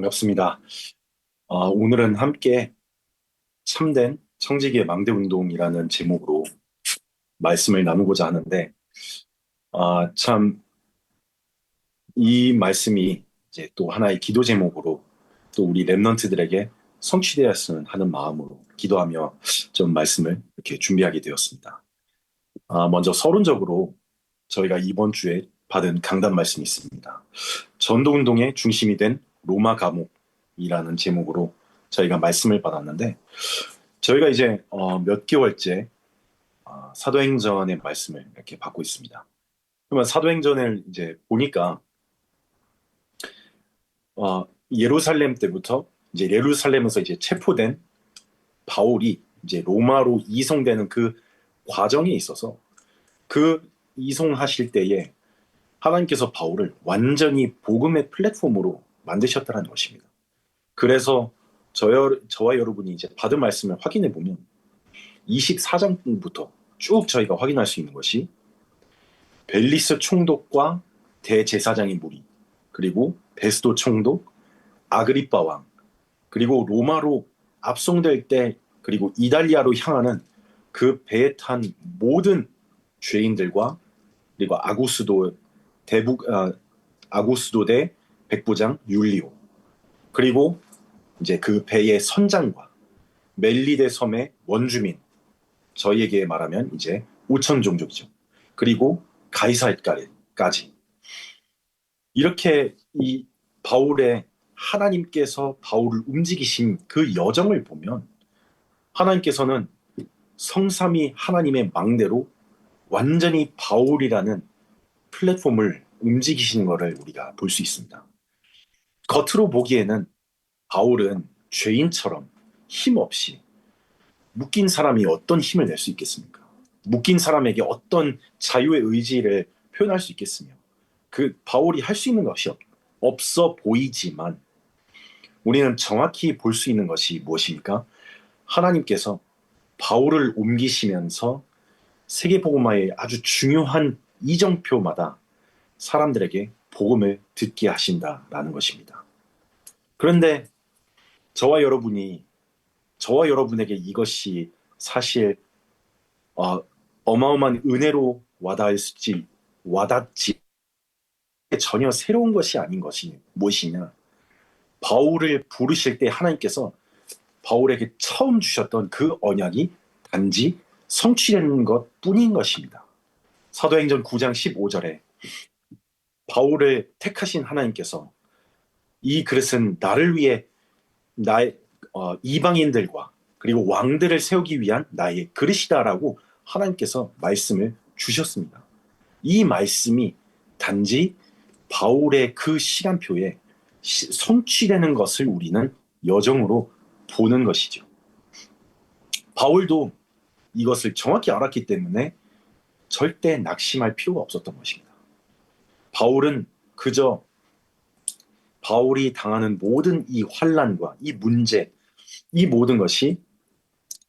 반갑습니다. 오늘은 함께 참된 청지기의 망대 운동이라는 제목으로 말씀을 나누고자 하는데, 참, 이 말씀이 이제 또 하나의 기도 제목으로 또 우리 랩런트들에게 성취되었으면 하는 마음으로 기도하며 좀 말씀을 이렇게 준비하게 되었습니다. 먼저 서론적으로 저희가 이번 주에 받은 강단 말씀이 있습니다. 전도운동의 중심이 된 로마 감옥이라는 제목으로 저희가 말씀을 받았는데, 저희가 이제 몇 개월째 사도행전의 말씀을 이렇게 받고 있습니다. 그러면 사도행전을 이제 보니까 예루살렘 때부터 이제 예루살렘에서 이제 체포된 바울이 이제 로마로 이송되는 그 과정에 있어서 그 이송하실 때에 하나님께서 바울을 완전히 복음의 플랫폼으로 만드셨다는 것입니다. 그래서 저와 여러분이 이제 받은 말씀을 확인해 보면 24장부터 쭉 저희가 확인할 수 있는 것이 벨리스 총독과 대제사장의 무리, 그리고 베스도 총독, 아그리빠 왕, 그리고 로마로 압송될 때, 그리고 이달리아로 향하는 그 배에 탄 모든 죄인들과 그리고 아구스도 대 백부장 율리오, 그리고 이제 그 배의 선장과 멜리데 섬의 원주민, 저희에게 말하면 이제 5천 종족이죠. 그리고 가이사까지 이렇게 이 바울의 하나님께서 바울을 움직이신 그 여정을 보면 하나님께서는 성삼위 하나님의 망대로 완전히 바울이라는 플랫폼을 움직이시는 것을 우리가 볼 수 있습니다. 겉으로 보기에는 바울은 죄인처럼 힘없이 묶인 사람이 어떤 힘을 낼 수 있겠습니까? 묶인 사람에게 어떤 자유의 의지를 표현할 수 있겠으며 그 바울이 할 수 있는 것이 없어 보이지만 우리는 정확히 볼 수 있는 것이 무엇입니까? 하나님께서 바울을 옮기시면서 세계복음화의 아주 중요한 이정표마다 사람들에게 복음을 듣게 하신다라는 것입니다. 그런데 저와 여러분에게 이것이 사실 어마어마한 은혜로 와닿지 전혀 새로운 것이 아닌 것이 무엇이냐? 바울을 부르실 때 하나님께서 바울에게 처음 주셨던 그 언약이 단지 성취되는 것 뿐인 것입니다. 사도행전 9장 15절에 바울을 택하신 하나님께서 이 그릇은 나를 위해 나의 이방인들과 그리고 왕들을 세우기 위한 나의 그릇이다라고 하나님께서 말씀을 주셨습니다. 이 말씀이 단지 바울의 그 시간표에 성취되는 것을 우리는 여정으로 보는 것이죠. 바울도 이것을 정확히 알았기 때문에 절대 낙심할 필요가 없었던 것입니다. 바울은 그저 바울이 당하는 모든 이 환난과 이 문제, 이 모든 것이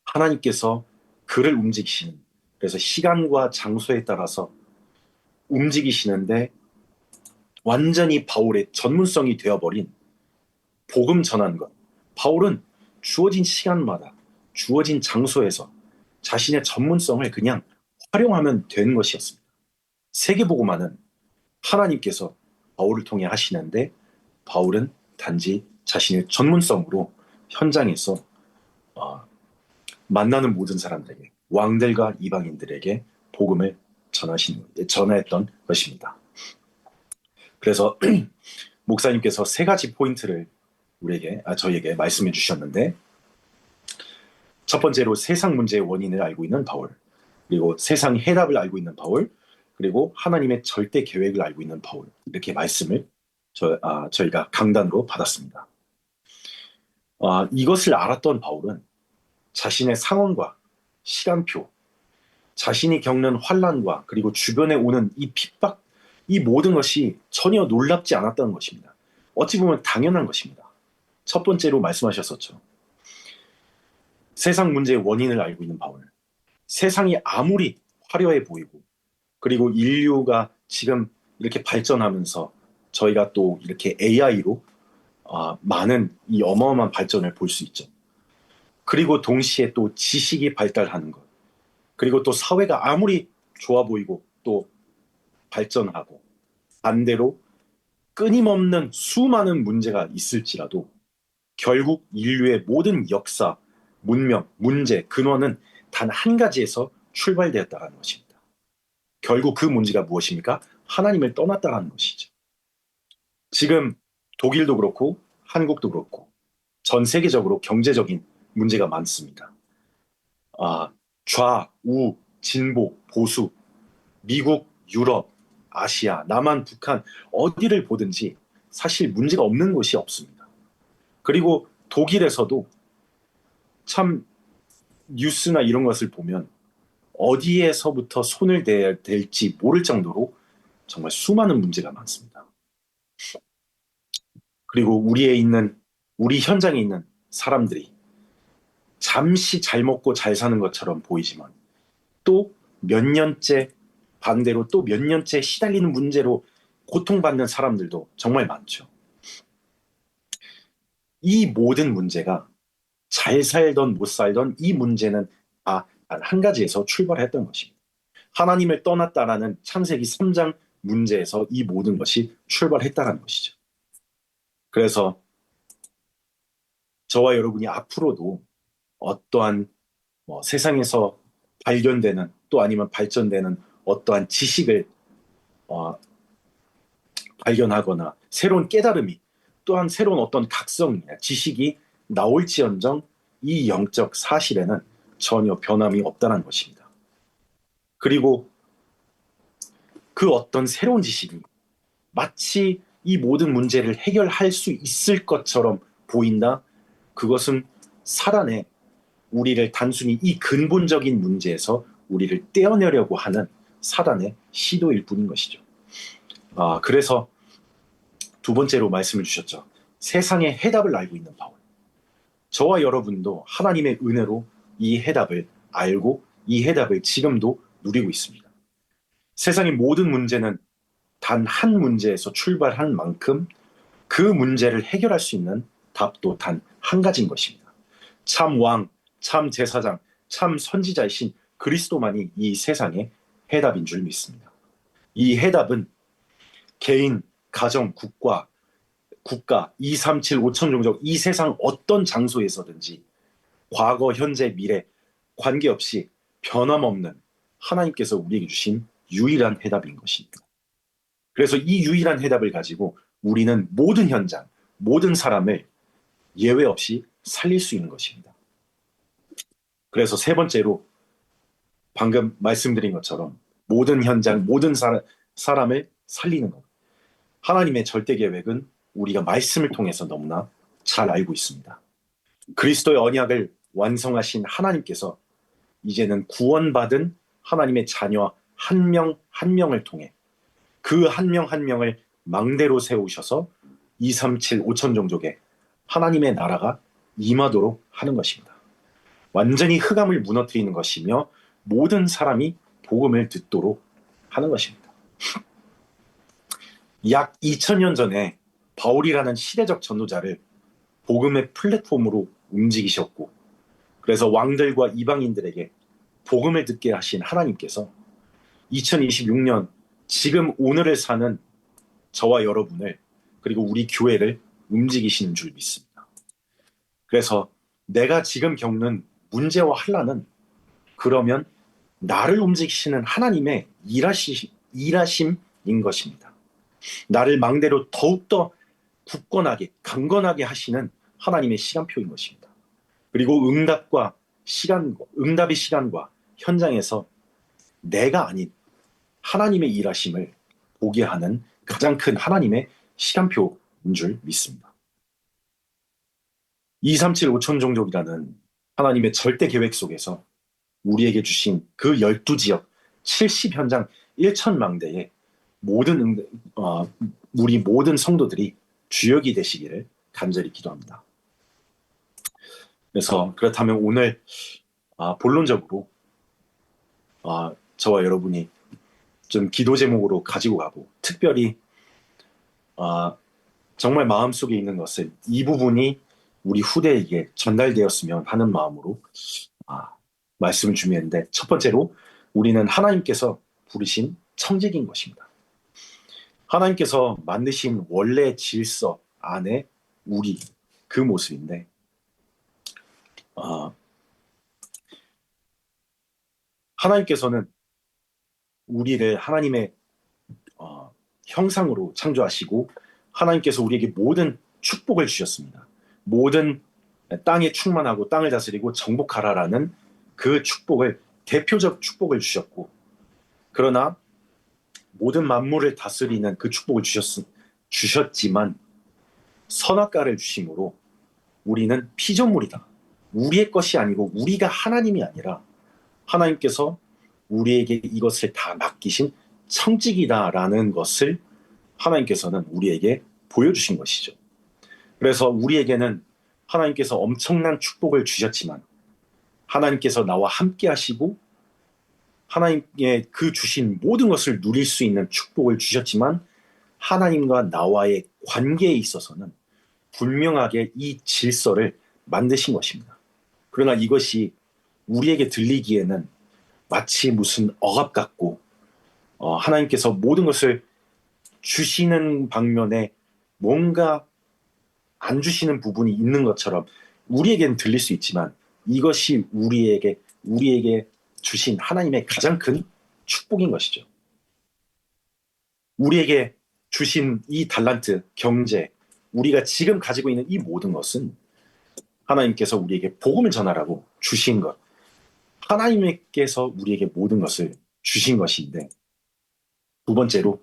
하나님께서 그를 움직이시는, 그래서 시간과 장소에 따라서 움직이시는데 완전히 바울의 전문성이 되어버린 복음 전하는 것. 바울은 주어진 시간마다 주어진 장소에서 자신의 전문성을 그냥 활용하면 되는 것이었습니다. 세계복음화는 하나님께서 바울을 통해 하시는데 바울은 단지 자신의 전문성으로 현장에서 만나는 모든 사람들에게 왕들과 이방인들에게 복음을 전하였던 것입니다. 그래서 목사님께서 세 가지 포인트를 저희에게 말씀해 주셨는데 첫 번째로 세상 문제의 원인을 알고 있는 바울, 그리고 세상 해답을 알고 있는 바울, 그리고 하나님의 절대 계획을 알고 있는 바울, 이렇게 말씀을 저희가 강단으로 받았습니다. 이것을 알았던 바울은 자신의 상황과 시간표, 자신이 겪는 환난과 그리고 주변에 오는 이 핍박, 이 모든 것이 전혀 놀랍지 않았다는 것입니다. 어찌 보면 당연한 것입니다. 첫 번째로 말씀하셨었죠. 세상 문제의 원인을 알고 있는 바울. 세상이 아무리 화려해 보이고 그리고 인류가 지금 이렇게 발전하면서 저희가 또 이렇게 AI로 많은 이 어마어마한 발전을 볼 수 있죠. 그리고 동시에 또 지식이 발달하는 것, 그리고 또 사회가 아무리 좋아 보이고 또 발전하고 반대로 끊임없는 수많은 문제가 있을지라도 결국 인류의 모든 역사, 문명, 문제, 근원은 단 한 가지에서 출발되었다는 것입니다. 결국 그 문제가 무엇입니까? 하나님을 떠났다는 것이죠. 지금 독일도 그렇고 한국도 그렇고 전 세계적으로 경제적인 문제가 많습니다. 아, 좌우, 진보, 보수, 미국, 유럽, 아시아, 남한, 북한 어디를 보든지 사실 문제가 없는 곳이 없습니다. 그리고 독일에서도 참 뉴스나 이런 것을 보면 어디에서부터 손을 대야 될지 모를 정도로 정말 수많은 문제가 많습니다. 그리고 우리 현장에 있는 사람들이 잠시 잘 먹고 잘 사는 것처럼 보이지만 또 몇 년째 반대로 또 몇 년째 시달리는 문제로 고통받는 사람들도 정말 많죠. 이 모든 문제가 잘 살던 못 살던 이 문제는 단 한 가지에서 출발했던 것입니다. 하나님을 떠났다라는 창세기 3장 문제에서 이 모든 것이 출발했다는 것이죠. 그래서 저와 여러분이 앞으로도 어떠한 세상에서 발견되는 또 아니면 발전되는 어떠한 지식을 어, 발견하거나 새로운 깨달음이 또한 새로운 어떤 각성이나 지식이 나올지언정 이 영적 사실에는 전혀 변함이 없다는 것입니다. 그리고 그 어떤 새로운 지식이 마치 이 모든 문제를 해결할 수 있을 것처럼 보인다. 그것은 사단의 우리를 단순히 이 근본적인 문제에서 우리를 떼어내려고 하는 사단의 시도일 뿐인 것이죠. 그래서 두 번째로 말씀을 주셨죠. 세상의 해답을 알고 있는 바울. 저와 여러분도 하나님의 은혜로 이 해답을 알고 이 해답을 지금도 누리고 있습니다. 세상의 모든 문제는 단 한 문제에서 출발한 만큼 그 문제를 해결할 수 있는 답도 단 한 가지인 것입니다. 참 왕, 참 제사장, 참 선지자이신 그리스도만이 이 세상의 해답인 줄 믿습니다. 이 해답은 개인, 가정, 국가 237, 5천 종족 이 세상 어떤 장소에서든지 과거, 현재, 미래 관계없이 변함없는 하나님께서 우리에게 주신 유일한 해답인 것입니다. 그래서 이 유일한 해답을 가지고 우리는 모든 현장, 모든 사람을 예외 없이 살릴 수 있는 것입니다. 그래서 세 번째로 방금 말씀드린 것처럼 모든 현장, 모든 사람을 살리는 것. 하나님의 절대 계획은 우리가 말씀을 통해서 너무나 잘 알고 있습니다. 그리스도의 언약을 완성하신 하나님께서 이제는 구원받은 하나님의 자녀 한 명 한 명을 통해 그 한 명 한 명을 망대로 세우셔서 237, 5천 종족의 하나님의 나라가 임하도록 하는 것입니다. 완전히 흑암을 무너뜨리는 것이며 모든 사람이 복음을 듣도록 하는 것입니다. 약 2000년 전에 바울이라는 시대적 전도자를 복음의 플랫폼으로 움직이셨고 그래서 왕들과 이방인들에게 복음을 듣게 하신 하나님께서 2026년 지금 오늘을 사는 저와 여러분을 그리고 우리 교회를 움직이시는 줄 믿습니다. 그래서 내가 지금 겪는 문제와 환난은 그러면 나를 움직이시는 하나님의 일하심인 것입니다. 나를 망대로 더욱더 굳건하게 강건하게 하시는 하나님의 시간표인 것입니다. 그리고 응답의 시간과 현장에서 내가 아닌 하나님의 일하심을 보게 하는 가장 큰 하나님의 시간표인 줄 믿습니다. 237, 5천 종족이라는 하나님의 절대 계획 속에서 우리에게 주신 그 12지역 70현장 1천망대의 우리 모든 성도들이 주역이 되시기를 간절히 기도합니다. 그래서 그렇다면 오늘 본론적으로 저와 여러분이 좀 기도 제목으로 가지고 가고 특별히 정말 마음속에 있는 것을 이 부분이 우리 후대에게 전달되었으면 하는 마음으로 아, 말씀을 준비했는데 첫 번째로 우리는 하나님께서 부르신 청직인 것입니다. 하나님께서 만드신 원래 질서 안에 우리 그 모습인데 어, 하나님께서는 우리를 하나님의 형상으로 창조하시고 하나님께서 우리에게 모든 축복을 주셨습니다. 모든 땅에 충만하고 땅을 다스리고 정복하라라는 그 축복을 대표적 축복을 주셨고 그러나 모든 만물을 다스리는 그 축복을 주셨지만 선악과를 주심으로 우리는 피조물이다. 우리의 것이 아니고 우리가 하나님이 아니라 하나님께서 우리에게 이것을 다 맡기신 청직이다라는 것을 하나님께서는 우리에게 보여주신 것이죠. 그래서 우리에게는 하나님께서 엄청난 축복을 주셨지만 하나님께서 나와 함께 하시고 하나님의 그 주신 모든 것을 누릴 수 있는 축복을 주셨지만 하나님과 나와의 관계에 있어서는 분명하게 이 질서를 만드신 것입니다. 그러나 이것이 우리에게 들리기에는 마치 무슨 억압 같고 하나님께서 모든 것을 주시는 방면에 뭔가 안 주시는 부분이 있는 것처럼 우리에게는 들릴 수 있지만 이것이 우리에게 주신 하나님의 가장 큰 축복인 것이죠. 우리에게 주신 이 달란트, 경제, 우리가 지금 가지고 있는 이 모든 것은 하나님께서 우리에게 복음을 전하라고 주신 것. 하나님께서 우리에게 모든 것을 주신 것인데 두 번째로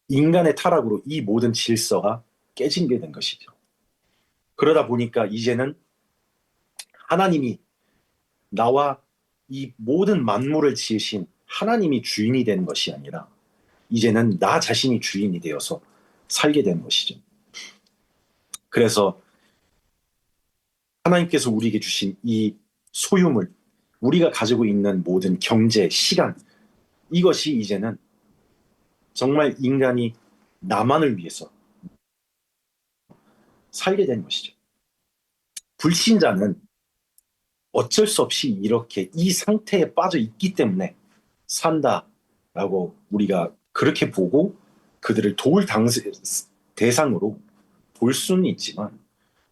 인간의 타락으로 이 모든 질서가 깨진 게 된 것이죠. 그러다 보니까 이제는 하나님이 나와 이 모든 만물을 지으신 하나님이 주인이 되는 것이 아니라 이제는 나 자신이 주인이 되어서 살게 되는 것이죠. 그래서 하나님께서 우리에게 주신 이 소유물, 우리가 가지고 있는 모든 경제, 시간, 이것이 이제는 정말 인간이 나만을 위해서 살게 되는 것이죠. 불신자는 어쩔 수 없이 이렇게 이 상태에 빠져 있기 때문에 산다라고 우리가 그렇게 보고 그들을 도울 대상으로 볼 수는 있지만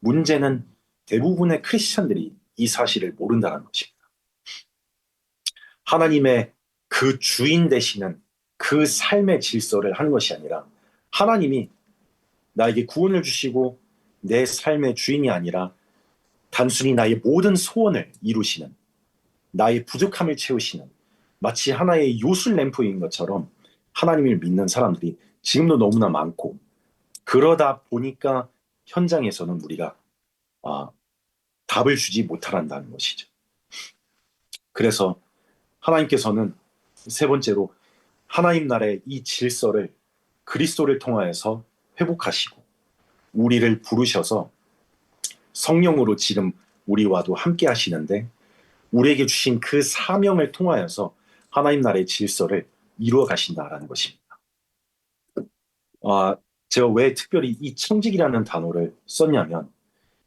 문제는 대부분의 크리스천들이 이 사실을 모른다는 것입니다. 하나님의 그 주인 되시는 그 삶의 질서를 하는 것이 아니라 하나님이 나에게 구원을 주시고 내 삶의 주인이 아니라 단순히 나의 모든 소원을 이루시는 나의 부족함을 채우시는 마치 하나의 요술 램프인 것처럼 하나님을 믿는 사람들이 지금도 너무나 많고 그러다 보니까 현장에서는 우리가 아, 답을 주지 못한다는 것이죠. 그래서 하나님께서는 세 번째로 하나님 나라의 이 질서를 그리스도를 통하여서 회복하시고 우리를 부르셔서 성령으로 지금 우리와도 함께 하시는데 우리에게 주신 그 사명을 통하여서 하나님 나라의 질서를 이루어 가신다라는 것입니다. 제가 왜 특별히 이 청직이라는 단어를 썼냐면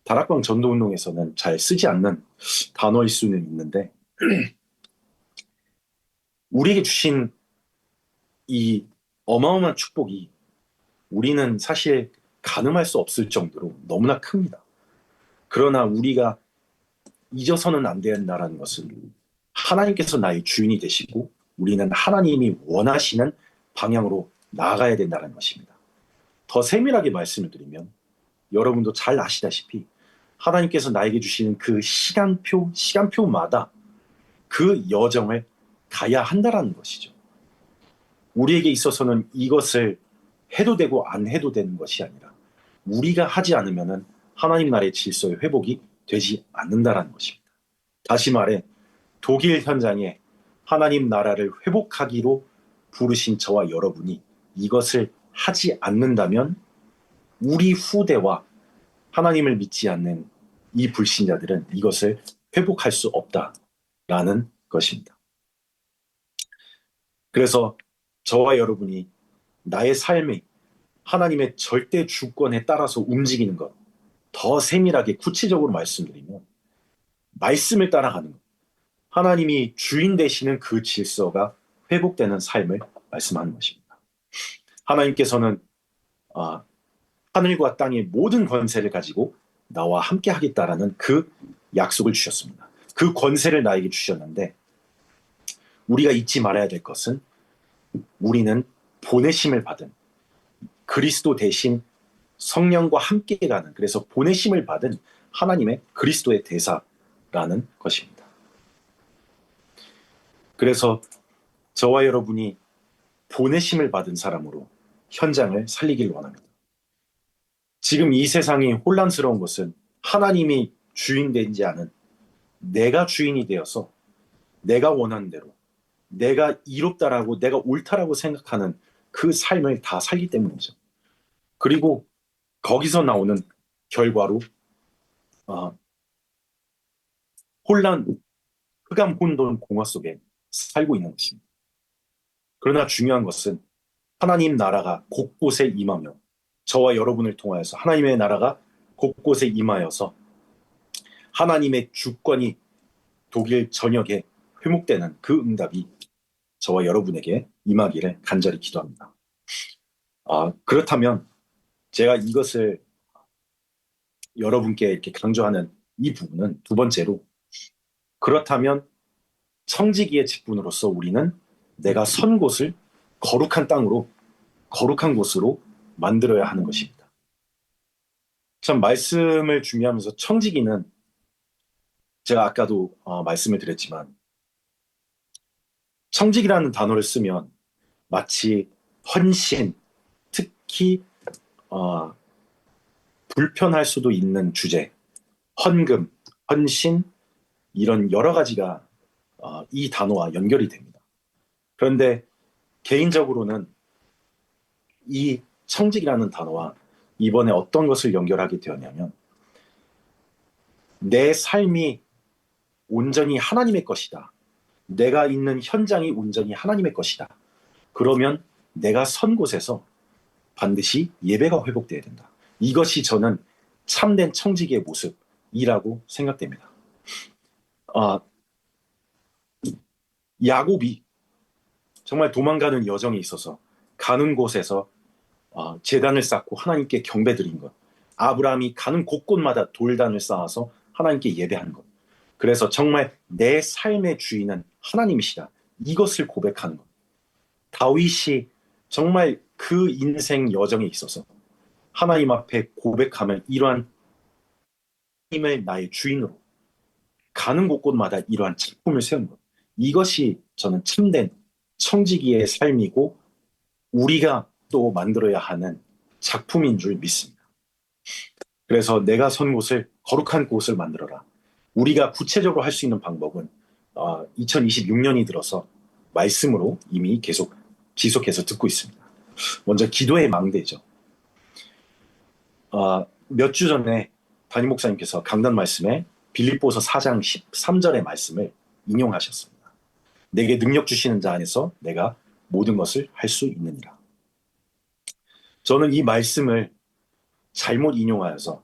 다락방 전도운동에서는 잘 쓰지 않는 단어일 수는 있는데 우리에게 주신 이 어마어마한 축복이 우리는 사실 가늠할 수 없을 정도로 너무나 큽니다. 그러나 우리가 잊어서는 안 된다는 것은 하나님께서 나의 주인이 되시고 우리는 하나님이 원하시는 방향으로 나아가야 된다는 것입니다. 더 세밀하게 말씀을 드리면 여러분도 잘 아시다시피 하나님께서 나에게 주시는 그 시간표마다 그 여정을 가야 한다는 것이죠. 우리에게 있어서는 이것을 해도 되고 안 해도 되는 것이 아니라 우리가 하지 않으면 하나님 나라의 질서의 회복이 되지 않는다는 것입니다. 다시 말해 독일 현장에 하나님 나라를 회복하기로 부르신 저와 여러분이 이것을 하지 않는다면 우리 후대와 하나님을 믿지 않는 이 불신자들은 이것을 회복할 수 없다라는 것입니다. 그래서 저와 여러분이 나의 삶이 하나님의 절대 주권에 따라서 움직이는 것, 더 세밀하게 구체적으로 말씀드리면 말씀을 따라가는 것, 하나님이 주인 되시는 그 질서가 회복되는 삶을 말씀하는 것입니다. 하나님께서는 아, 하늘과 땅의 모든 권세를 가지고 나와 함께 하겠다라는 그 약속을 주셨습니다. 그 권세를 나에게 주셨는데 우리가 잊지 말아야 될 것은 우리는 보내심을 받은 그리스도 대신 성령과 함께 가는, 그래서 보내심을 받은 하나님의 그리스도의 대사라는 것입니다. 그래서 저와 여러분이 보내심을 받은 사람으로 현장을 살리길 원합니다. 지금 이 세상이 혼란스러운 것은 하나님이 주인 되지 않은 내가 주인이 되어서 내가 원하는 대로 내가 이롭다라고 내가 옳다라고 생각하는 그 삶을 다 살기 때문이죠. 그리고 거기서 나오는 결과로 어, 혼란, 흑암 혼돈 공허 속에 살고 있는 것입니다. 그러나 중요한 것은 하나님 나라가 곳곳에 임하며 저와 여러분을 통하여서 하나님의 나라가 곳곳에 임하여서 하나님의 주권이 독일 전역에 회복되는 그 응답이 저와 여러분에게 임하기를 간절히 기도합니다. 그렇다면 제가 이것을 여러분께 이렇게 강조하는 이 부분은 두 번째로, 그렇다면 청지기의 직분으로서 우리는 내가 선 곳을 거룩한 땅으로, 거룩한 곳으로 만들어야 하는 것입니다. 참 말씀을 준비하면서 청지기는 제가 아까도 말씀을 드렸지만 청지기라는 단어를 쓰면 마치 헌신, 특히 어, 불편할 수도 있는 주제, 헌금, 헌신, 이런 여러 가지가 이 단어와 연결이 됩니다. 그런데 개인적으로는 이 청직이라는 단어와 이번에 어떤 것을 연결하게 되었냐면 내 삶이 온전히 하나님의 것이다. 내가 있는 현장이 온전히 하나님의 것이다. 그러면 내가 선 곳에서 반드시 예배가 회복돼야 된다. 이것이 저는 참된 청지기의 모습이라고 생각됩니다. 아, 야곱이 정말 도망가는 여정에 있어서 가는 곳에서 제단을 쌓고 하나님께 경배드린 것. 아브라함이 가는 곳곳마다 돌단을 쌓아서 하나님께 예배하는 것. 그래서 정말 내 삶의 주인은 하나님이시다. 이것을 고백하는 것. 다윗이 정말 그 인생 여정에 있어서 하나님 앞에 고백하면 이러한 힘을 나의 주인으로 가는 곳곳마다 이러한 작품을 세우는 것. 이것이 저는 참된 청지기의 삶이고 우리가 또 만들어야 하는 작품인 줄 믿습니다. 그래서 내가 선 곳을 거룩한 곳을 만들어라. 우리가 구체적으로 할 수 있는 방법은 2026년이 들어서 말씀으로 이미 계속 지속해서 듣고 있습니다. 먼저 기도의 망대죠. 몇 주 전에 담임 목사님께서 강단 말씀에 빌립보서 4장 13절의 말씀을 인용하셨습니다. 내게 능력 주시는 자 안에서 내가 모든 것을 할 수 있느니라. 저는 이 말씀을 잘못 인용하여서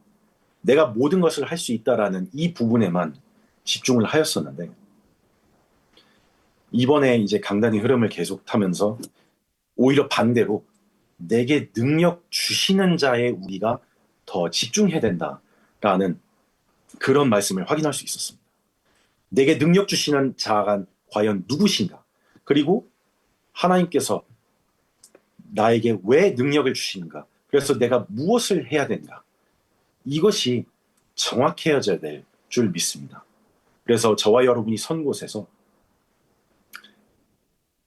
내가 모든 것을 할 수 있다라는 이 부분에만 집중을 하였었는데 이번에 이제 강단의 흐름을 계속 타면서 오히려 반대로 내게 능력 주시는 자에 우리가 더 집중해야 된다라는 그런 말씀을 확인할 수 있었습니다. 내게 능력 주시는 자가 과연 누구신가? 그리고 하나님께서 나에게 왜 능력을 주시는가? 그래서 내가 무엇을 해야 되는가? 이것이 정확해져야 될 줄 믿습니다. 그래서 저와 여러분이 선 곳에서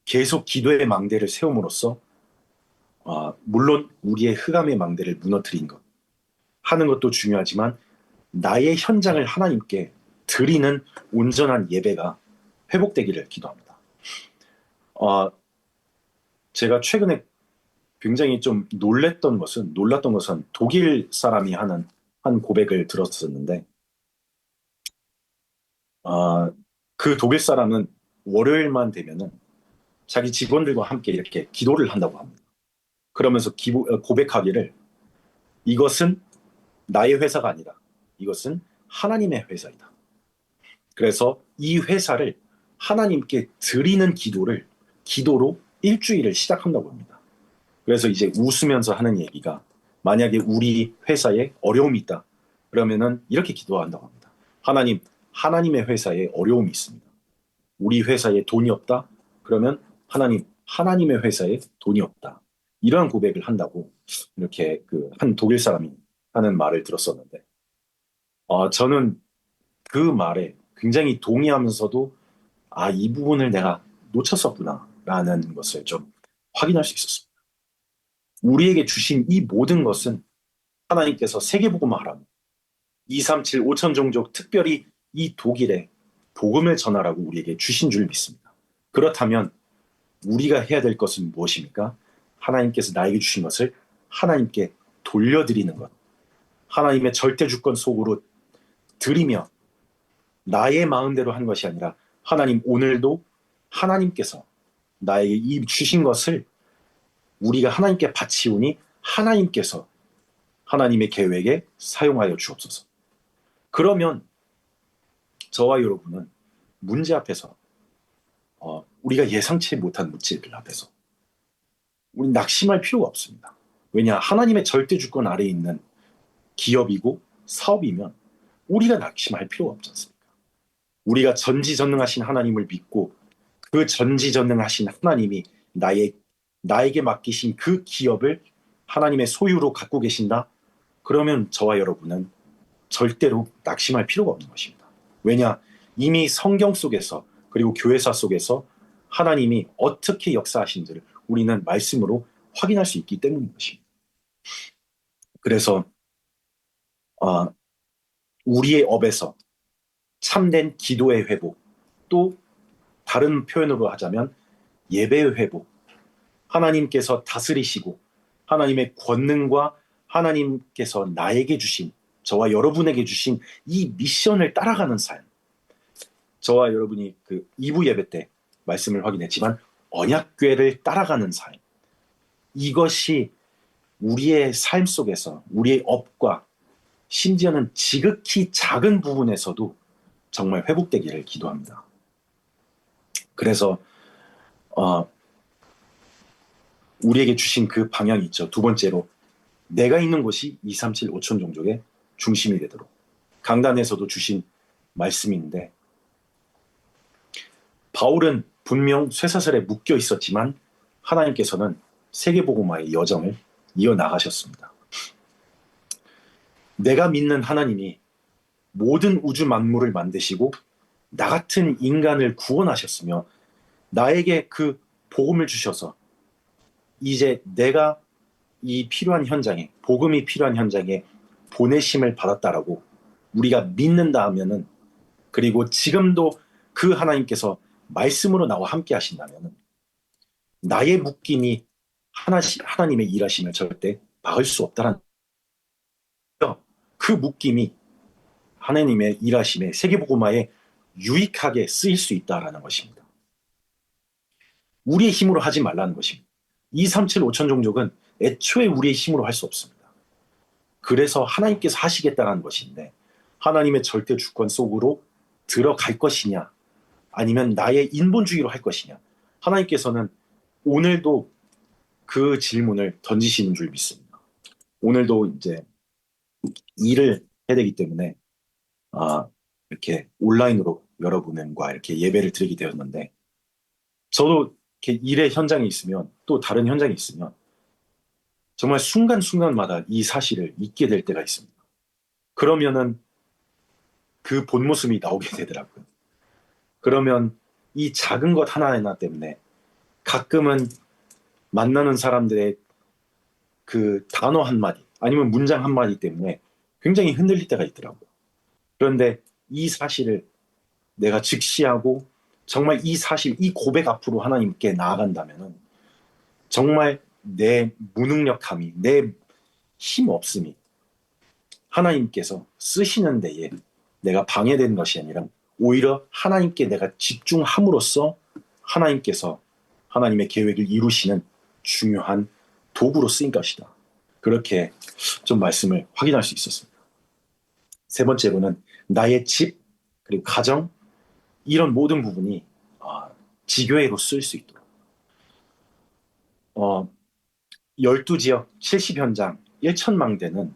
계속 기도의 망대를 세움으로써 물론 우리의 흑암의 망대를 무너뜨린 것 하는 것도 중요하지만 나의 현장을 하나님께 드리는 온전한 예배가 회복되기를 기도합니다. 제가 최근에 굉장히 좀 놀랐던 것은 독일 사람이 하는 한 고백을 들었었는데 그 독일 사람은 월요일만 되면은 자기 직원들과 함께 이렇게 기도를 한다고 합니다. 그러면서 고백하기를 이것은 나의 회사가 아니다. 이것은 하나님의 회사이다. 그래서 이 회사를 하나님께 드리는 기도로 일주일을 시작한다고 합니다. 그래서 이제 웃으면서 하는 얘기가 만약에 우리 회사에 어려움이 있다. 그러면은 이렇게 기도한다고 합니다. 하나님, 하나님의 회사에 어려움이 있습니다. 우리 회사에 돈이 없다. 그러면 하나님, 하나님의 회사에 돈이 없다. 이러한 고백을 한다고 이렇게 그 한 독일 사람이 하는 말을 들었었는데, 저는 그 말에 굉장히 동의하면서도 이 부분을 내가 놓쳤었구나라는 것을 좀 확인할 수 있었습니다. 우리에게 주신 이 모든 것은 하나님께서 세계복음화 하라고 237 5천 종족 특별히 이 독일에 복음을 전하라고 우리에게 주신 줄 믿습니다. 그렇다면 우리가 해야 될 것은 무엇입니까? 하나님께서 나에게 주신 것을 하나님께 돌려드리는 것. 하나님의 절대 주권 속으로 드리며 나의 마음대로 한 것이 아니라 하나님 오늘도 하나님께서 나에게 이 주신 것을 우리가 하나님께 바치오니 하나님께서 하나님의 계획에 사용하여 주옵소서. 그러면 저와 여러분은 문제 앞에서 우리가 예상치 못한 문제들 앞에서 우리 낙심할 필요가 없습니다. 왜냐? 하나님의 절대 주권 아래에 있는 기업이고 사업이면 우리가 낙심할 필요가 없지 않습니까? 우리가 전지전능하신 하나님을 믿고 그 전지전능하신 하나님이 나에게 맡기신 그 기업을 하나님의 소유로 갖고 계신다? 그러면 저와 여러분은 절대로 낙심할 필요가 없는 것입니다. 왜냐? 이미 성경 속에서 그리고 교회사 속에서 하나님이 어떻게 역사하신지를 우리는 말씀으로 확인할 수 있기 때문인 것입니다. 그래서 우리의 업에서 참된 기도의 회복, 또 다른 표현으로 하자면 예배의 회복, 하나님께서 다스리시고 하나님의 권능과 하나님께서 나에게 주신, 저와 여러분에게 주신 이 미션을 따라가는 삶. 저와 여러분이 그 2부 예배 때 말씀을 확인했지만 언약궤를 따라가는 삶. 이것이 우리의 삶 속에서 우리의 업과 심지어는 지극히 작은 부분에서도 정말 회복되기를 기도합니다. 그래서 우리에게 주신 그 방향이 있죠. 두 번째로 내가 있는 곳이 237 5천 종족의 중심이 되도록 강단에서도 주신 말씀인데 바울은 분명 쇠사슬에 묶여 있었지만 하나님께서는 세계복음화의 여정을 이어나가셨습니다. 내가 믿는 하나님이 모든 우주 만물을 만드시고 나 같은 인간을 구원하셨으며 나에게 그 복음을 주셔서 이제 내가 이 필요한 현장에, 복음이 필요한 현장에 보내심을 받았다라고 우리가 믿는다 하면은, 그리고 지금도 그 하나님께서 말씀으로 나와 함께 하신다면은 나의 묶임이 하나님의 일하심을 절대 막을 수 없다는, 그 묶임이 하나님의 일하심에 세계복음화에 유익하게 쓰일 수 있다라는 것입니다. 우리의 힘으로 하지 말라는 것입니다. 237 5천 종족은 애초에 우리의 힘으로 할 수 없습니다. 그래서 하나님께서 하시겠다는 것인데 하나님의 절대 주권 속으로 들어갈 것이냐 아니면 나의 인본주의로 할 것이냐, 하나님께서는 오늘도 그 질문을 던지시는 줄 믿습니다. 오늘도 이제 일을 해야 되기 때문에 이렇게 온라인으로 여러분과 이렇게 예배를 드리게 되었는데, 저도 이렇게 일의 현장에 있으면 또 다른 현장에 있으면 정말 순간순간마다 이 사실을 잊게 될 때가 있습니다. 그러면은 그 본 모습이 나오게 되더라고요. 그러면 이 작은 것 하나하나 때문에 가끔은 만나는 사람들의 그 단어 한마디 아니면 문장 한마디 때문에 굉장히 흔들릴 때가 있더라고요. 그런데 이 사실을 내가 직시하고 정말 이 사실, 이 고백 앞으로 하나님께 나아간다면 정말 내 무능력함이, 내 힘 없음이 하나님께서 쓰시는 데에 내가 방해되는 것이 아니라 오히려 하나님께 내가 집중함으로써 하나님께서 하나님의 계획을 이루시는 중요한 도구로 쓰인 것이다. 그렇게 좀 말씀을 확인할 수 있었습니다. 세 번째로는 나의 집, 그리고 가정, 이런 모든 부분이 지교회로 쓸 수 있도록. 어, 12지역 70현장 1천망대는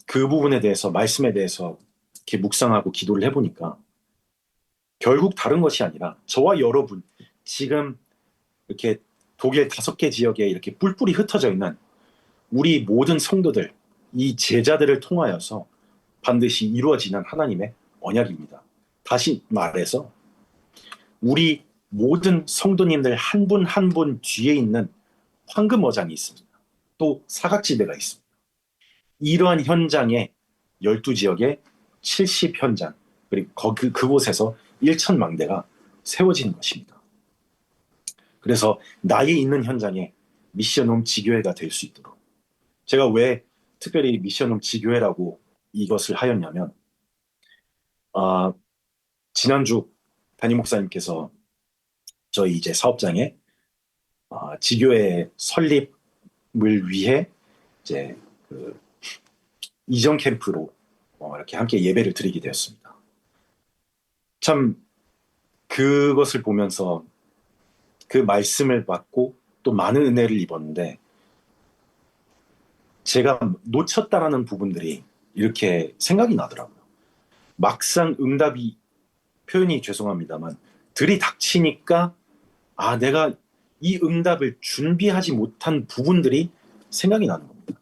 그 부분에 대해서, 말씀에 대해서 이렇게 묵상하고 기도를 해보니까 결국 다른 것이 아니라 저와 여러분, 지금 이렇게 독일 5개 지역에 이렇게 뿔뿔이 흩어져 있는 우리 모든 성도들, 이 제자들을 통하여서 반드시 이루어지는 하나님의 언약입니다. 다시 말해서 우리 모든 성도님들 한 분 한 분 뒤에 있는 황금어장이 있습니다. 또 사각지대가 있습니다. 이러한 현장에 12지역에 70현장, 그리고 그곳에서 1천망대가 세워지는 것입니다. 그래서 나의 있는 현장에 미션홈 지교회가 될 수 있도록, 제가 왜 특별히 미션홈 지교회라고 이것을 하였냐면, 아, 지난주 담임 목사님께서 저희 이제 사업장에 지교회 설립을 위해 이제 그 이전 캠프로 이렇게 함께 예배를 드리게 되었습니다. 참 그것을 보면서 그 말씀을 받고 또 많은 은혜를 입었는데, 제가 놓쳤다라는 부분들이 이렇게 생각이 나더라고요. 막상 응답이, 표현이 죄송합니다만, 들이닥치니까 내가 이 응답을 준비하지 못한 부분들이 생각이 나는 겁니다.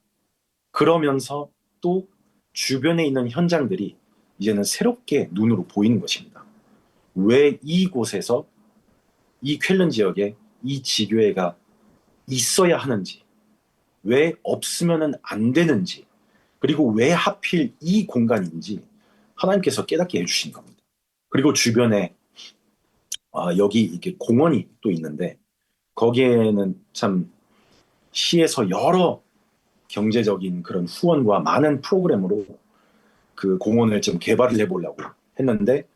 그러면서 또 주변에 있는 현장들이 이제는 새롭게 눈으로 보이는 것입니다. 왜 이곳에서, 이 쾰른 지역에 이 지교회가 있어야 하는지, 왜 없으면 안 되는지, 그리고 왜 하필 이 공간인지 하나님께서 깨닫게 해주신 겁니다. 그리고 주변에 여기 이렇게 공원이 또 있는데, 거기에는 참 시에서 여러 경제적인 그런 후원과 많은 프로그램으로 그 공원을 좀 개발을 해보려고 했는데,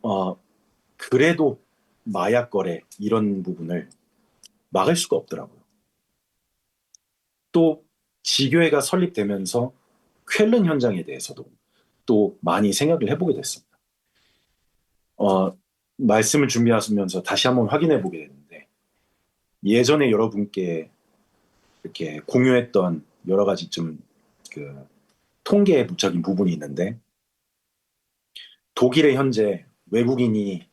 어, 그래도 마약 거래 이런 부분을 막을 수가 없더라고요. 또 지교회가 설립되면서 쾰른 현장에 대해서도 또 많이 생각을 해보게 됐습니다. 말씀을 준비하면서 다시 한번 확인해 보게 됐는데, 예전에 여러분께 이렇게 공유했던 여러 가지 좀 그 통계적인 부분이 있는데, 독일에 현재 외국인이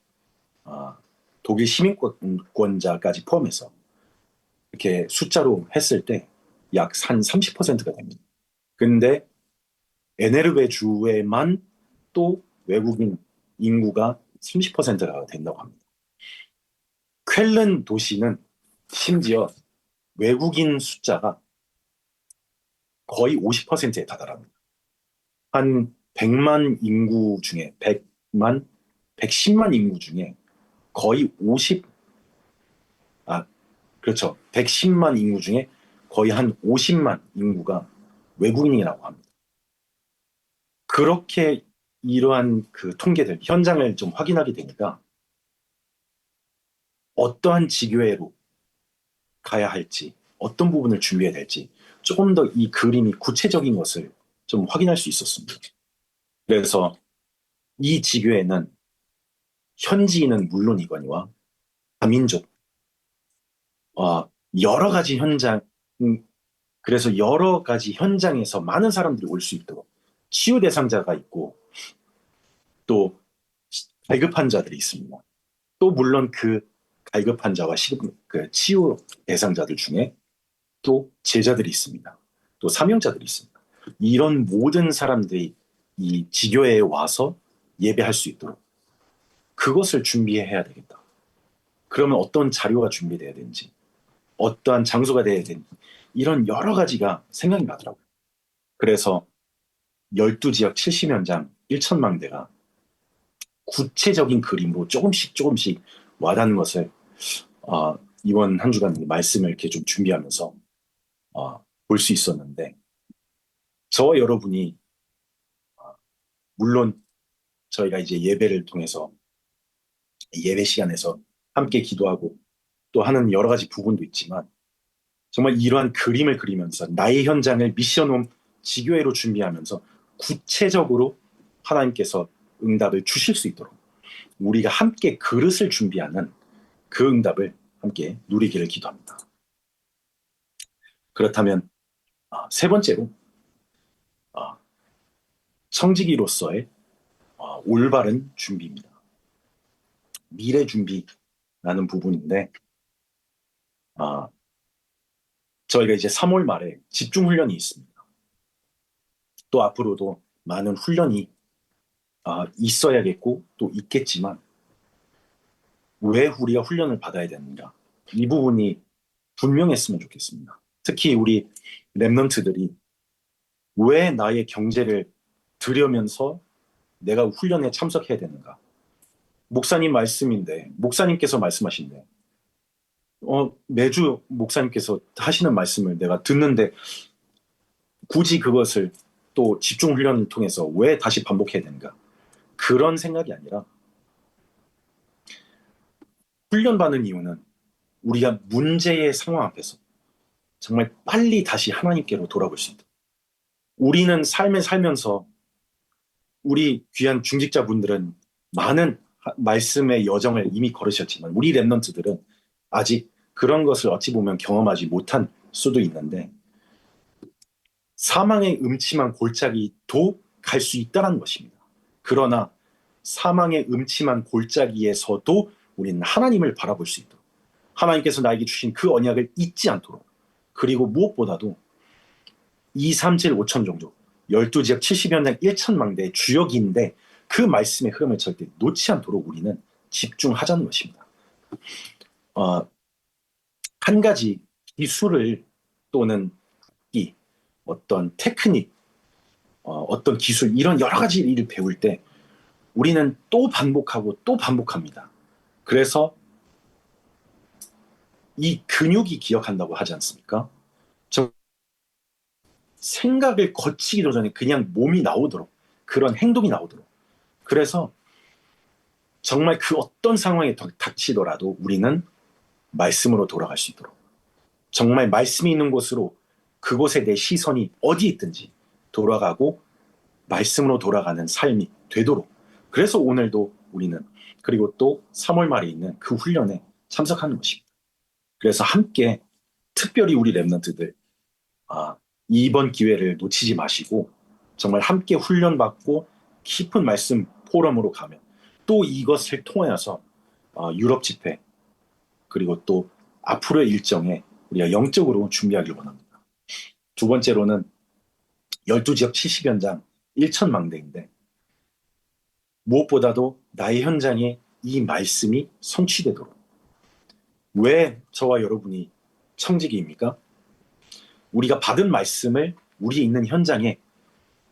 어, 독일 시민권자까지 포함해서 이렇게 숫자로 했을 때 약 한 30%가 됩니다. 근데 NLV 주에만 또 외국인 인구가 30%가 된다고 합니다. 쾰른 도시는 심지어 외국인 숫자가 거의 50%에 다다릅니다. 한 100만 인구 중에 100만, 110만 인구 중에 거의 50, 그렇죠. 110만 인구 중에 거의 한 50만 인구가 외국인이라고 합니다. 그렇게 이러한 그 통계들, 현장을 좀 확인하게 되니까 어떠한 지교회로 가야 할지, 어떤 부분을 준비해야 될지 조금 더 이 그림이 구체적인 것을 좀 확인할 수 있었습니다. 그래서 이 지교회는 현지인은 물론이거니와 다민족, 여러 가지 현장, 그래서 여러 가지 현장에서 많은 사람들이 올 수 있도록 치유 대상자가 있고, 또 갈급 환자들이 있습니다. 또 물론 그 갈급 환자와 그 치유 대상자들 중에 또 제자들이 있습니다. 또 사명자들이 있습니다. 이런 모든 사람들이 이 지교회에 와서 예배할 수 있도록 그것을 준비해야 되겠다. 그러면 어떤 자료가 준비돼야 되는지, 어떠한 장소가 돼야 되는지, 이런 여러 가지가 생각이 나더라고요. 그래서 12지역 70현장 1천망대가 구체적인 그림으로 조금씩 조금씩 와닿는 것을 이번 한 주간 말씀을 이렇게 좀 준비하면서 볼 수 있었는데, 저와 여러분이 물론 저희가 이제 예배를 통해서 예배 시간에서 함께 기도하고 또 하는 여러 가지 부분도 있지만 정말 이러한 그림을 그리면서 나의 현장을 미션홈 지교회로 준비하면서 구체적으로 하나님께서 응답을 주실 수 있도록 우리가 함께 그릇을 준비하는 그 응답을 함께 누리기를 기도합니다. 그렇다면 세 번째로 어, 청지기로서의 올바른 준비입니다. 미래 준비라는 부분인데 어, 저희가 이제 3월 말에 집중 훈련이 있습니다. 또 앞으로도 많은 훈련이 있어야겠고 또 있겠지만 왜 우리가 훈련을 받아야 되는가? 이 부분이 분명했으면 좋겠습니다. 특히 우리 랩런트들이 왜 나의 경제를 들여면서 내가 훈련에 참석해야 되는가? 목사님 말씀인데, 목사님께서 말씀하신데, 매주 목사님께서 하시는 말씀을 내가 듣는데 굳이 그것을 또 집중 훈련을 통해서 왜 다시 반복해야 되는가? 그런 생각이 아니라 훈련받는 이유는 우리가 문제의 상황 앞에서 정말 빨리 다시 하나님께로 돌아올 수 있다. 우리는 삶을 살면서 우리 귀한 중직자분들은 많은 말씀의 여정을 이미 걸으셨지만 우리 랩런트들은 아직 그런 것을 어찌 보면 경험하지 못한 수도 있는데 사망의 음침한 골짜기도 갈 수 있다는 것입니다. 그러나 사망의 음침한 골짜기에서도 우리는 하나님을 바라볼 수 있도록 하나님께서 나에게 주신 그 언약을 잊지 않도록 그리고 무엇보다도 2, 3, 7, 5천 정도 12지역 70현장 1천망대의 주역인데 그 말씀의 흐름을 절대 놓지 않도록 우리는 집중하자는 것입니다. 한 가지 기술을 또는 이 어떤 테크닉, 어떤 기술 이런 여러 가지 일을 배울 때 우리는 또 반복하고 또 반복합니다. 그래서 이 근육이 기억한다고 하지 않습니까? 저 생각을 거치기도 전에 그냥 몸이 나오도록 그런 행동이 나오도록 그래서 정말 그 어떤 상황에 닥치더라도 우리는 말씀으로 돌아갈 수 있도록 정말 말씀이 있는 곳으로 그곳에 내 시선이 어디 있든지 돌아가고 말씀으로 돌아가는 삶이 되도록 그래서 오늘도 우리는 그리고 또 3월 말에 있는 그 훈련에 참석하는 것입니다. 그래서 함께 특별히 우리 랩런트들 이번 기회를 놓치지 마시고 정말 함께 훈련받고 깊은 말씀 포럼으로 가면 또 이것을 통하여서 유럽 집회 그리고 또 앞으로의 일정에 우리가 영적으로 준비하길 원합니다. 두 번째로는 12지역 70현장 1천망대인데 무엇보다도 나의 현장에 이 말씀이 성취되도록 왜 저와 여러분이 청지기입니까? 우리가 받은 말씀을 우리 있는 현장에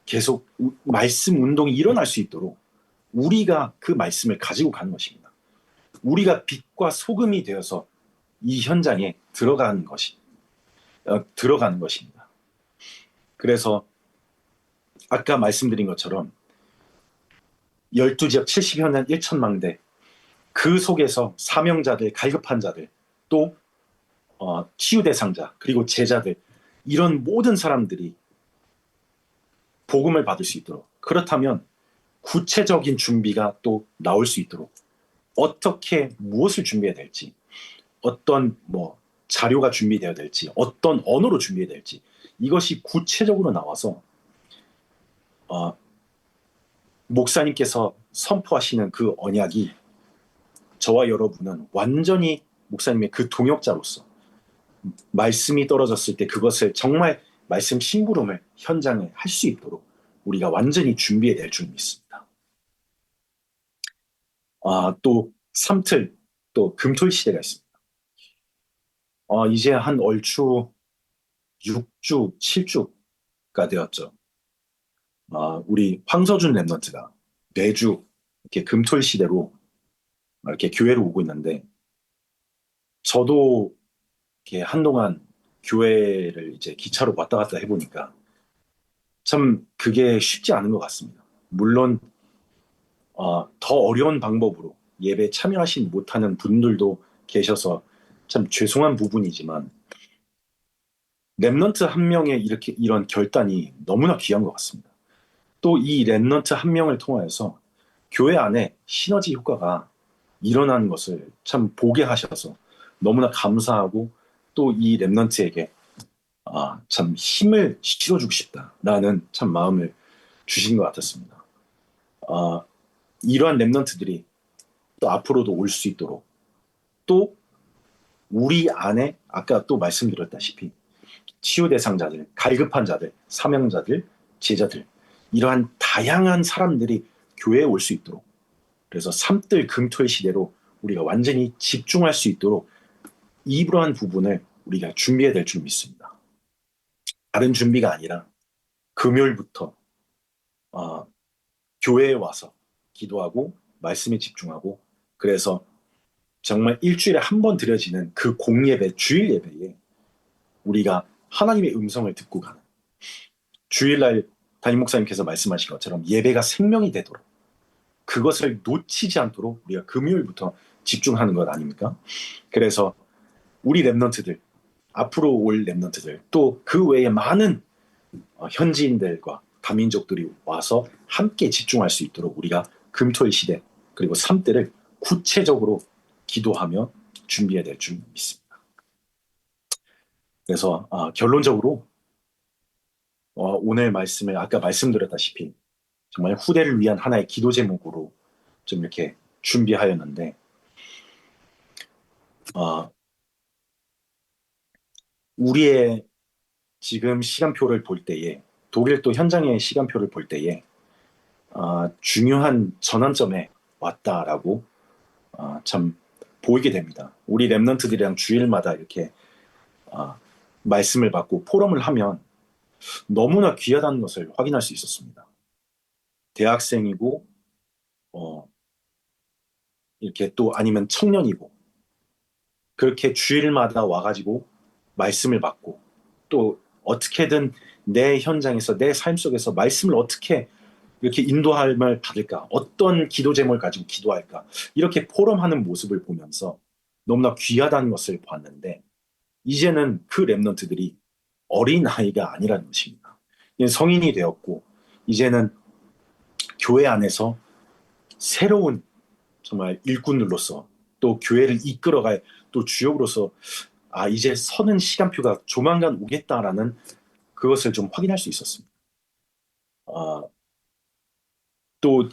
계속 말씀 운동이 일어날 수 있도록 우리가 그 말씀을 가지고 가는 것입니다. 우리가 빛과 소금이 되어서 이 현장에 들어가는 것입니다. 그래서 아까 말씀드린 것처럼 12지역 70현장 1천망대 그 속에서 사명자들, 갈급한 자들, 또 치유 대상자, 그리고 제자들 이런 모든 사람들이 복음을 받을 수 있도록 그렇다면 구체적인 준비가 또 나올 수 있도록 어떻게 무엇을 준비해야 될지 어떤 자료가 준비되어야 될지 어떤 언어로 준비해야 될지 이것이 구체적으로 나와서 목사님께서 선포하시는 그 언약이 저와 여러분은 완전히 목사님의 그 동역자로서 말씀이 떨어졌을 때 그것을 정말 말씀 심부름을 현장에 할 수 있도록 우리가 완전히 준비해야 될 줄 믿습니다. 또 삼틀, 또 금토일 시대가 있습니다. 이제 한 얼추 6주, 7주가 되었죠. 우리 황서준 랩런트가 매주 이렇게 금토일 시대로 이렇게 교회로 오고 있는데 저도 이렇게 한동안 교회를 이제 기차로 왔다 갔다 해보니까 참 그게 쉽지 않은 것 같습니다. 물론 더 어려운 방법으로 예배 참여하지 못하는 분들도 계셔서 참 죄송한 부분이지만 렘넌트 한 명의 이렇게 이런 결단이 너무나 귀한 것 같습니다. 또 이 렘넌트 한 명을 통하여서 교회 안에 시너지 효과가 일어나는 것을 참 보게 하셔서 너무나 감사하고 또 이 렘넌트에게 참 힘을 실어주고 싶다라는 참 마음을 주신 것 같았습니다. 아, 이러한 렘넌트들이 또 앞으로도 올 수 있도록 또 우리 안에 아까 또 말씀드렸다시피 치유 대상자들, 갈급한 자들, 사명자들, 제자들 이러한 다양한 사람들이 교회에 올 수 있도록 그래서 삼들 금토의 시대로 우리가 완전히 집중할 수 있도록 이러한 부분을 우리가 준비해야 될 줄 믿습니다. 다른 준비가 아니라 금요일부터 어, 교회에 와서 기도하고 말씀에 집중하고 그래서 정말 일주일에 한 번 드려지는 그 공예배, 주일 예배에 우리가 하나님의 음성을 듣고 가는 주일날 담임 목사님께서 말씀하신 것처럼 예배가 생명이 되도록 그것을 놓치지 않도록 우리가 금요일부터 집중하는 것 아닙니까? 그래서 우리 랩런트들 앞으로 올 랩런트들 또 그 외에 많은 현지인들과 다민족들이 와서 함께 집중할 수 있도록 우리가 금토일 시대 그리고 3대를 구체적으로 기도하며 준비해야 될 줄 믿습니다. 그래서 결론적으로 오늘 말씀을 아까 말씀드렸다시피 정말 후대를 위한 하나의 기도 제목으로 좀 이렇게 준비하였는데 우리의 지금 시간표를 볼 때에 독일 또 현장의 시간표를 볼 때에 중요한 전환점에 왔다라고 참 보이게 됩니다. 우리 랩런트들이랑 주일마다 이렇게 말씀을 받고 포럼을 하면 너무나 귀하다는 것을 확인할 수 있었습니다. 대학생이고 이렇게 또 아니면 청년이고 그렇게 주일마다 와가지고 말씀을 받고 또 어떻게든 내 현장에서 내 삶 속에서 말씀을 어떻게 이렇게 인도함을 받을까 어떤 기도 제목을 가지고 기도할까 이렇게 포럼하는 모습을 보면서 너무나 귀하다는 것을 봤는데 이제는 그 랩런트들이 어린 아이가 아니라는 것입니다. 성인이 되었고 이제는 교회 안에서 새로운 정말 일꾼으로서 또 교회를 이끌어갈 또 주역으로서 이제 서는 시간표가 조만간 오겠다라는 그것을 좀 확인할 수 있었습니다. 또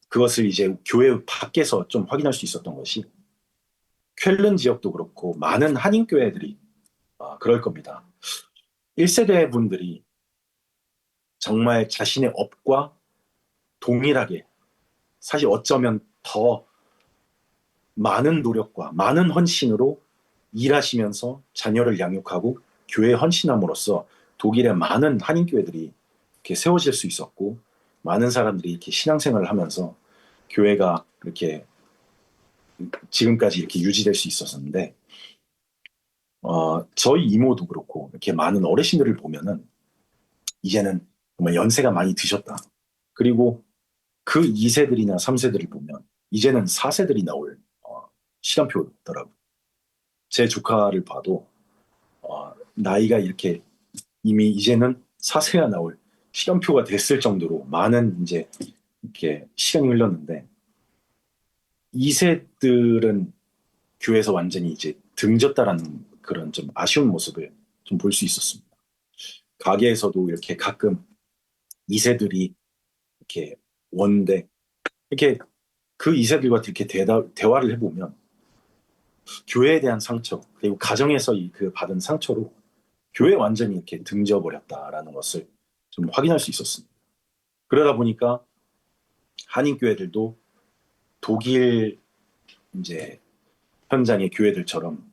그것을 이제 교회 밖에서 좀 확인할 수 있었던 것이 쾰른 지역도 그렇고 많은 한인교회들이 그럴 겁니다. 1세대 분들이 정말 자신의 업과 동일하게 사실 어쩌면 더 많은 노력과 많은 헌신으로 일하시면서 자녀를 양육하고 교회에 헌신함으로써 독일의 많은 한인교회들이 이렇게 세워질 수 있었고 많은 사람들이 이렇게 신앙생활을 하면서 교회가 이렇게 지금까지 이렇게 유지될 수 있었는데 저희 이모도 그렇고 이렇게 많은 어르신들을 보면은 이제는 정말 연세가 많이 드셨다. 그리고 그 2세들이나 3세들을 보면 이제는 4세들이 나올 시간표더라고요. 제 조카를 봐도 나이가 이렇게 이미 이제는 4세가 나올 시간표가 됐을 정도로 많은 이제 이렇게 시간이 흘렀는데 2세들은 교회에서 완전히 이제 등졌다라는 그런 좀 아쉬운 모습을 좀 볼 수 있었습니다. 가게에서도 이렇게 가끔 2세들이 이렇게 원데 이렇게 그 2세들과 이렇게 대화를 해보면 교회에 대한 상처 그리고 가정에서 그 받은 상처로 교회 완전히 이렇게 등져버렸다라는 것을 좀 확인할 수 있었습니다. 그러다 보니까 한인교회들도 독일 이제 현장의 교회들처럼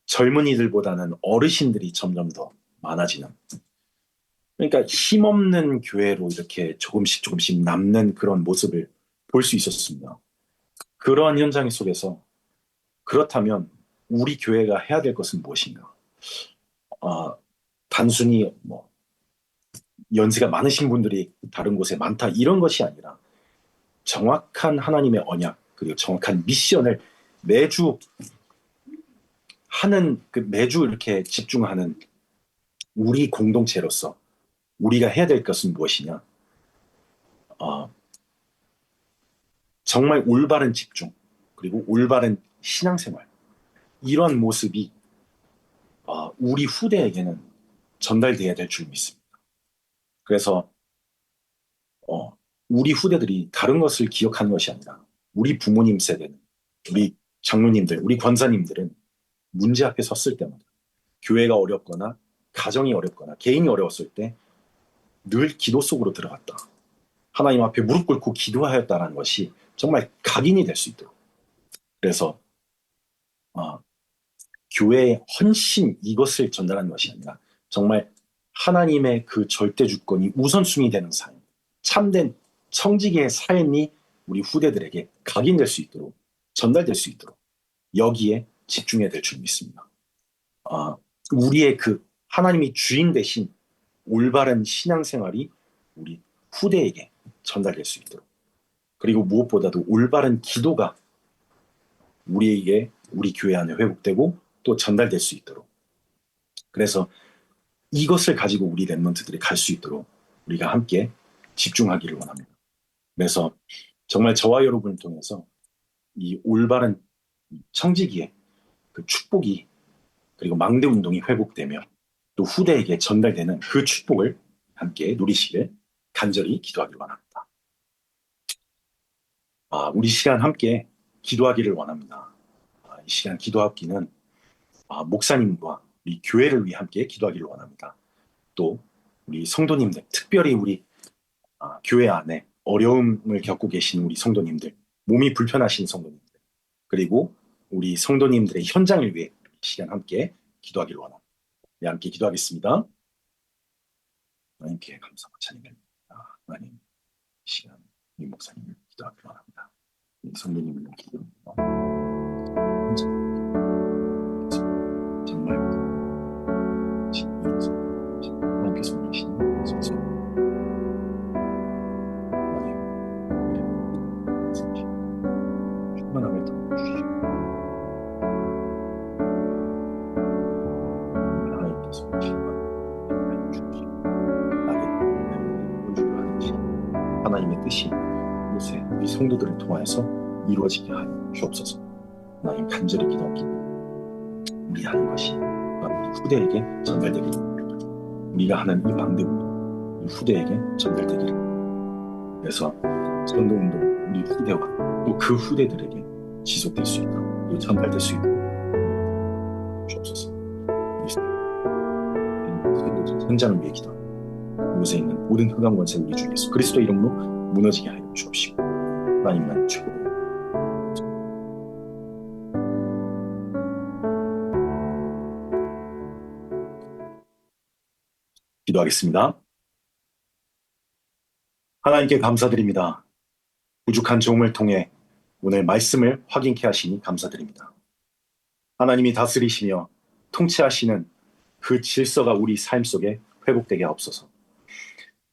젊은이들보다는 어르신들이 점점 더 많아지는 그러니까 힘없는 교회로 이렇게 조금씩 조금씩 남는 그런 모습을 볼 수 있었습니다. 그러한 현장 속에서 그렇다면 우리 교회가 해야 될 것은 무엇인가? 단순히 뭐 연세가 많으신 분들이 다른 곳에 많다 이런 것이 아니라 정확한 하나님의 언약 그리고 정확한 미션을 매주 매주 이렇게 집중하는 우리 공동체로서 우리가 해야 될 것은 무엇이냐? 정말 올바른 집중, 그리고 올바른 신앙생활, 이런 모습이 우리 후대에게는 전달돼야 될 줄 믿습니다. 그래서 우리 후대들이 다른 것을 기억하는 것이 아니라 우리 부모님 세대는, 우리 장로님들, 우리 권사님들은 문제 앞에 섰을 때마다, 교회가 어렵거나 가정이 어렵거나 개인이 어려웠을 때 늘 기도 속으로 들어갔다. 하나님 앞에 무릎 꿇고 기도하였다라는 것이 정말 각인이 될 수 있도록. 그래서 교회의 헌신, 이것을 전달하는 것이 아니라 정말 하나님의 그 절대 주권이 우선순위 되는 삶, 참된 청지기의 삶이 우리 후대들에게 각인될 수 있도록, 전달될 수 있도록 여기에 집중해야 될 줄 믿습니다. 우리의 그 하나님이 주인 대신 올바른 신앙생활이 우리 후대에게 전달될 수 있도록, 그리고 무엇보다도 올바른 기도가 우리에게, 우리 교회 안에 회복되고 또 전달될 수 있도록, 그래서 이것을 가지고 우리 랩런트들이 갈 수 있도록 우리가 함께 집중하기를 원합니다. 그래서 정말 저와 여러분을 통해서 이 올바른 청지기의 그 축복이, 그리고 망대 운동이 회복되며 또 후대에게 전달되는 그 축복을 함께 누리시길 간절히 기도하기를 원합니다. 우리 시간 함께 기도하기를 원합니다. 이 시간 기도하기는 목사님과 우리 교회를 위해 함께 기도하기를 원합니다. 또 우리 성도님들, 특별히 우리 교회 안에 어려움을 겪고 계신 우리 성도님들, 몸이 불편하신 성도님들, 그리고 우리 성도님들의 현장을 위해 이 시간 함께 기도하기를 원합니다. 네, 함께 기도하겠습니다. 하나님께 감사와 찬양을, 하나님, 이 시간 우리 목사님을 기도하기를 원합니다. 우리 성도님을 기도합니다. 정말 하나님께서 원하시는 소서 충만함을 더해주시고, 하나님께서 원하시는 주시고, 나를 보여주려 하듯이 하나님의 뜻이 이곳에 우리 성도들을 통하여서 이루어지게 하여 주옵소서. 하나님, 간절히 기도하기를 우리 하는 것이 우리 후대에게 전달되기를, 우리가 하는 이 방대운동 이 후대에게 전달되기를, 그래서 전도운동 우리 후대와 또 그 후대들에게 지속될 수 있도록, 또 전달될 수 있도록 주옵소서. 우리 현장을 위해 기도합니다. 이곳에 있는 모든 흑암 권세 우리 주 예수 그리스도 이름으로 무너지게 하여 주옵시고, 하나님만 최고. 기도하겠습니다. 하나님께 감사드립니다. 부족한 종을 통해 오늘 말씀을 확인케 하시니 감사드립니다. 하나님이 다스리시며 통치하시는 그 질서가 우리 삶 속에 회복되게 하옵소서.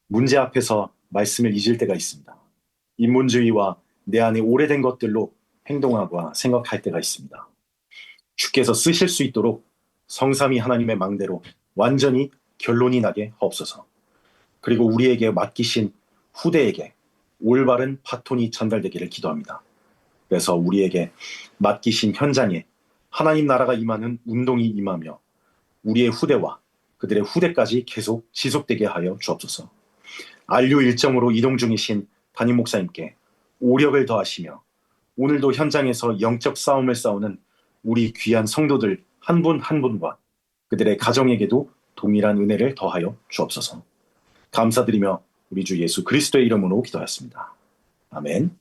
문제 앞에서 말씀을 잊을 때가 있습니다. 인문주의와 내 안에 오래된 것들로 행동하고 생각할 때가 있습니다. 주께서 쓰실 수 있도록 성삼위 하나님의 망대로 완전히 결론이 나게 하옵소서. 그리고 우리에게 맡기신 후대에게 올바른 바톤이 전달되기를 기도합니다. 그래서 우리에게 맡기신 현장에 하나님 나라가 임하는 운동이 임하며 우리의 후대와 그들의 후대까지 계속 지속되게 하여 주옵소서. 안류 일정으로 이동 중이신 담임 목사님께 오력을 더하시며 오늘도 현장에서 영적 싸움을 싸우는 우리 귀한 성도들 한 분 한 분과 그들의 가정에게도 동일한 은혜를 더하여 주옵소서. 감사드리며 우리 주 예수 그리스도의 이름으로 기도하였습니다. 아멘.